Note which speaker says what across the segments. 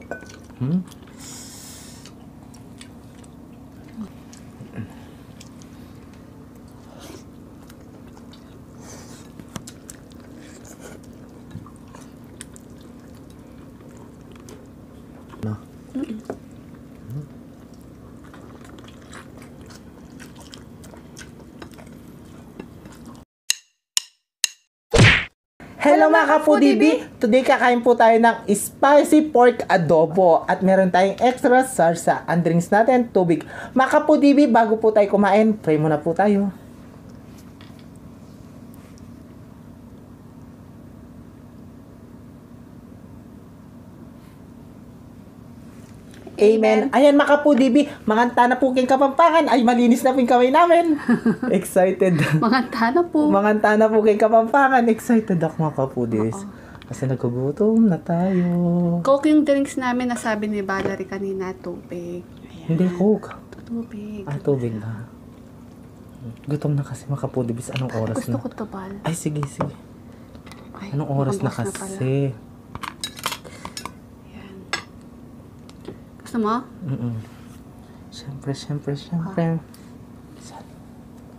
Speaker 1: Hmm? No. Hello mga ka-foodie! Today kakain po tayo ng spicy pork adobo at meron tayong extra salsa. Ang drinks natin, tubig. Mga ka-foodie, bago po tayo kumain, pray muna po tayo. Amen. Ayan mga ka-foodie, manganta na po king Kapampangan. Ay, malinis na po yung kamay namin. Excited.
Speaker 2: Manganta na po.
Speaker 1: Manganta na po king Kapampangan. Excited ako mga ka-foodies. Kasi nagugutom na tayo.
Speaker 2: Coke yung drinks namin, nasabi ni Valerie kanina, tubig. Ayan.
Speaker 1: Hindi, Coke.
Speaker 2: Tubig.
Speaker 1: Tubig na. Gutom na kasi mga ka-foodies. Anong oras
Speaker 2: Gusto
Speaker 1: na?
Speaker 2: ko to, Val.
Speaker 1: Ay, sige.
Speaker 2: Ay,
Speaker 1: Anong oras na
Speaker 2: pala.
Speaker 1: kasi?
Speaker 2: Ayan. Gusto mo?
Speaker 1: Siyempre.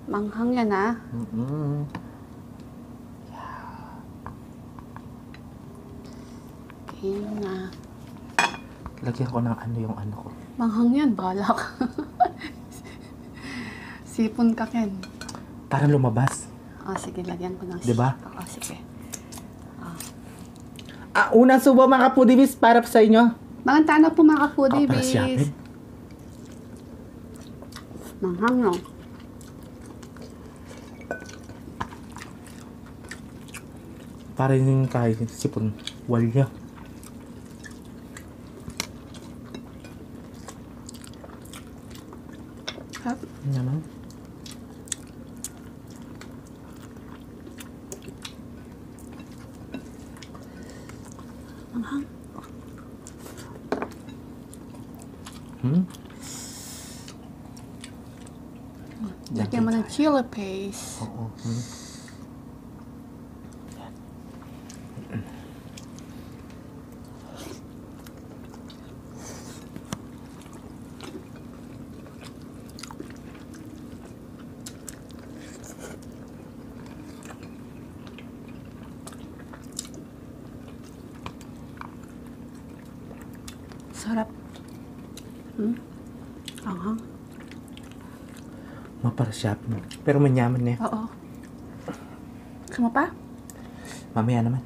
Speaker 2: Manghang yan, ah. Okay na.
Speaker 1: Lagyan ko ng yung ano ko.
Speaker 2: Manghang yan, balak. Sipon ka, Ken.
Speaker 1: Para lumabas.
Speaker 2: Sige, lagyan ko ng
Speaker 1: Diba?
Speaker 2: Sige.
Speaker 1: Unang subo mga ka-foodies para sa inyo.
Speaker 2: Manganta na po mga foodie
Speaker 1: Para siya.
Speaker 2: base. Manghang, no?
Speaker 1: Para yung kahit sipon. Walya.
Speaker 2: Hap.
Speaker 1: Ano?
Speaker 2: Manghang. Lagyan mo ng chili paste.
Speaker 1: Oo.
Speaker 2: Sarap. Anghang.
Speaker 1: Para siya. Pero manyaman na yan.
Speaker 2: Oo. Gusto mo pa?
Speaker 1: Mamaya naman.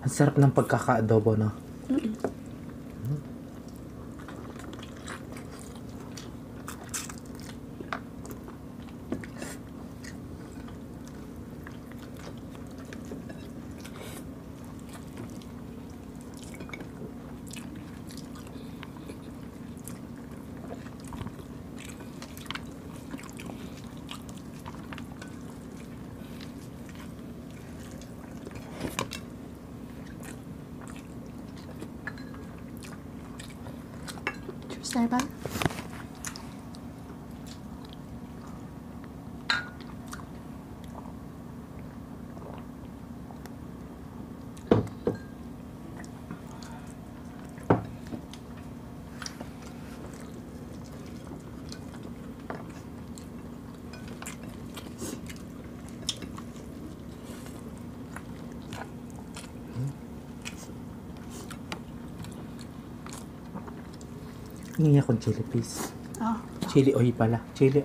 Speaker 1: Ang sarap ng pagkaka-adobo, no?
Speaker 2: Sir ba?
Speaker 1: Hingi akong chili paste.
Speaker 2: Oh.
Speaker 1: Chili oil pala. Chili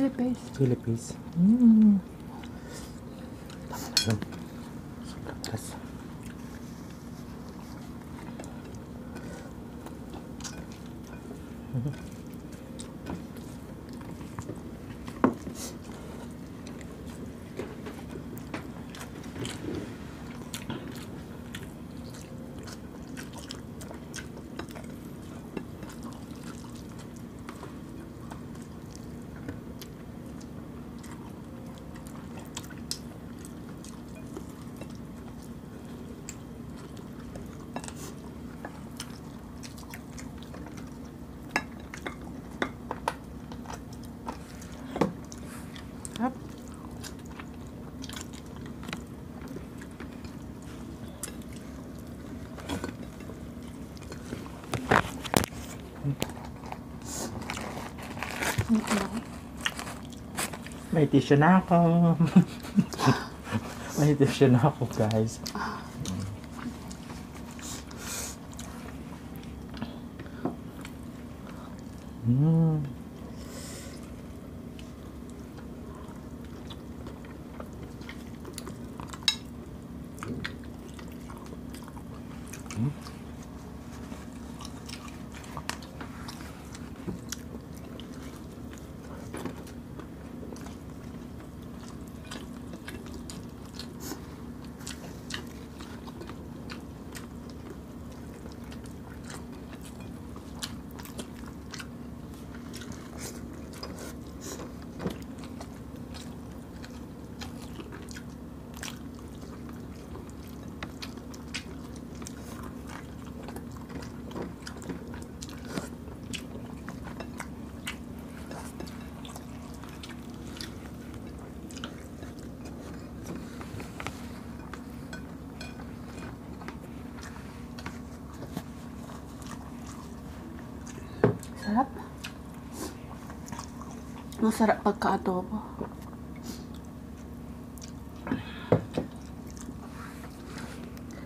Speaker 2: paste.
Speaker 1: Chili paste. Tama na yun. Sobrang taas.
Speaker 2: Sarap.
Speaker 1: May tissue na ako. May tissue na ako, guys.
Speaker 2: Sarap. Masarap pagka-adobo.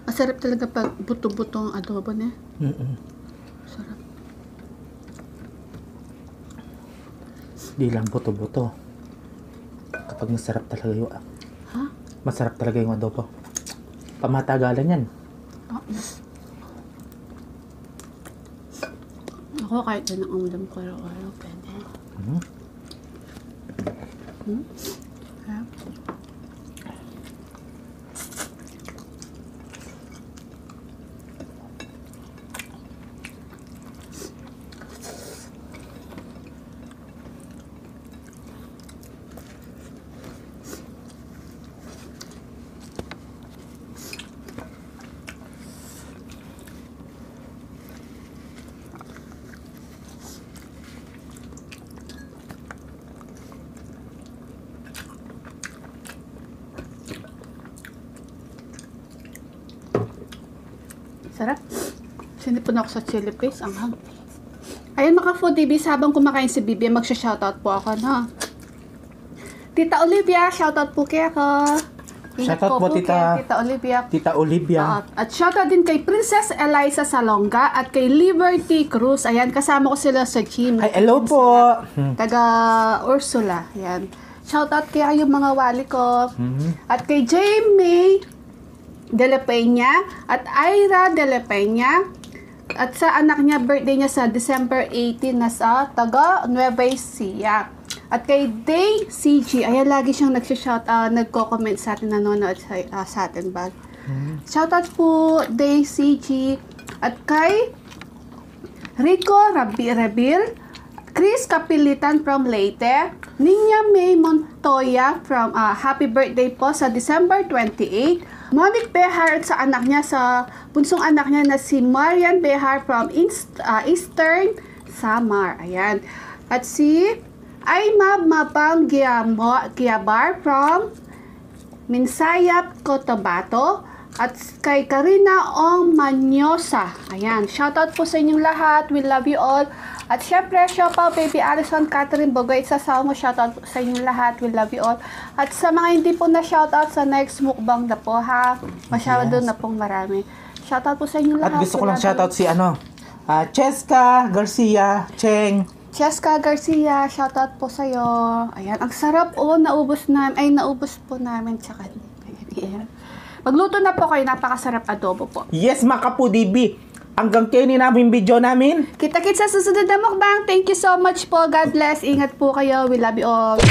Speaker 2: Masarap talaga pag buto-buto ang adobo niya. Sarap.
Speaker 1: Di lang buto-buto. Kapag masarap talaga yung...
Speaker 2: Ha?
Speaker 1: Masarap talaga yung adobo. Pamatagalan yan.
Speaker 2: Ako kahit na ng ulam ko araw-araw, pwede. Sarap. Sarap. Sinipon ako sa chili paste. Ang hang. Ayan mga food DBs, habang kumakain si Bibi, magsha-shoutout po ako, no? Tita Olivia, shoutout po kay ako.
Speaker 1: Shoutout po, Tita.
Speaker 2: Tita Olivia.
Speaker 1: Tita Olivia.
Speaker 2: At shoutout din kay Princess Eliza Salonga at kay Liberty Cruz. Ayan, kasama ko sila sa gym.
Speaker 1: Ay, hello po.
Speaker 2: Taga Ursula. Ayan. Shoutout kay yung mga wali ko. At kay Jamie De La Peña at Ira De La Peña. At sa anak niya, birthday niya sa December 18 na sa taga Nueva Ecija. At kay Day CG, ayan, lagi siyang nagko-comment sa atin, nanonood sa atin ba. Shoutout po, Day CG. At kay Rico Rabil, Chris Kapilitan from Leyte, Ninya May Montoya from happy birthday po sa December 28. Monique Behar at sa anak niya, sa punsong anak niya na si Marian Behar from Eastern Samar. Ayan. At si Aima Mabang Giabar from Minsayap, Cotabato. At kay Karina Ong Manyosa. Ayan. Shoutout po sa inyong lahat. We love you all. At syempre, shoutout Baby Alison Catherine Bogoy. Sasawa mo, shoutout po sa inyong lahat. We love you all. At sa mga hindi po na shoutout, sa next mukbang na po, ha? Masyado na pong marami. Shoutout po sa inyong lahat.
Speaker 1: At gusto ko lang shoutout si Cheska Garcia, Cheng,
Speaker 2: Cheska Garcia, shoutout po sa'yo. Ayan, ang sarap naubos po namin. Tsaka, ayan. Magluto na po kayo, napakasarap adobo po.
Speaker 1: Yes, mga Kapudibi. Hanggang kayo namin video namin.
Speaker 2: Kita-kits sa susunod na mukbang. Thank you so much po. God bless. Ingat po kayo. We love you all.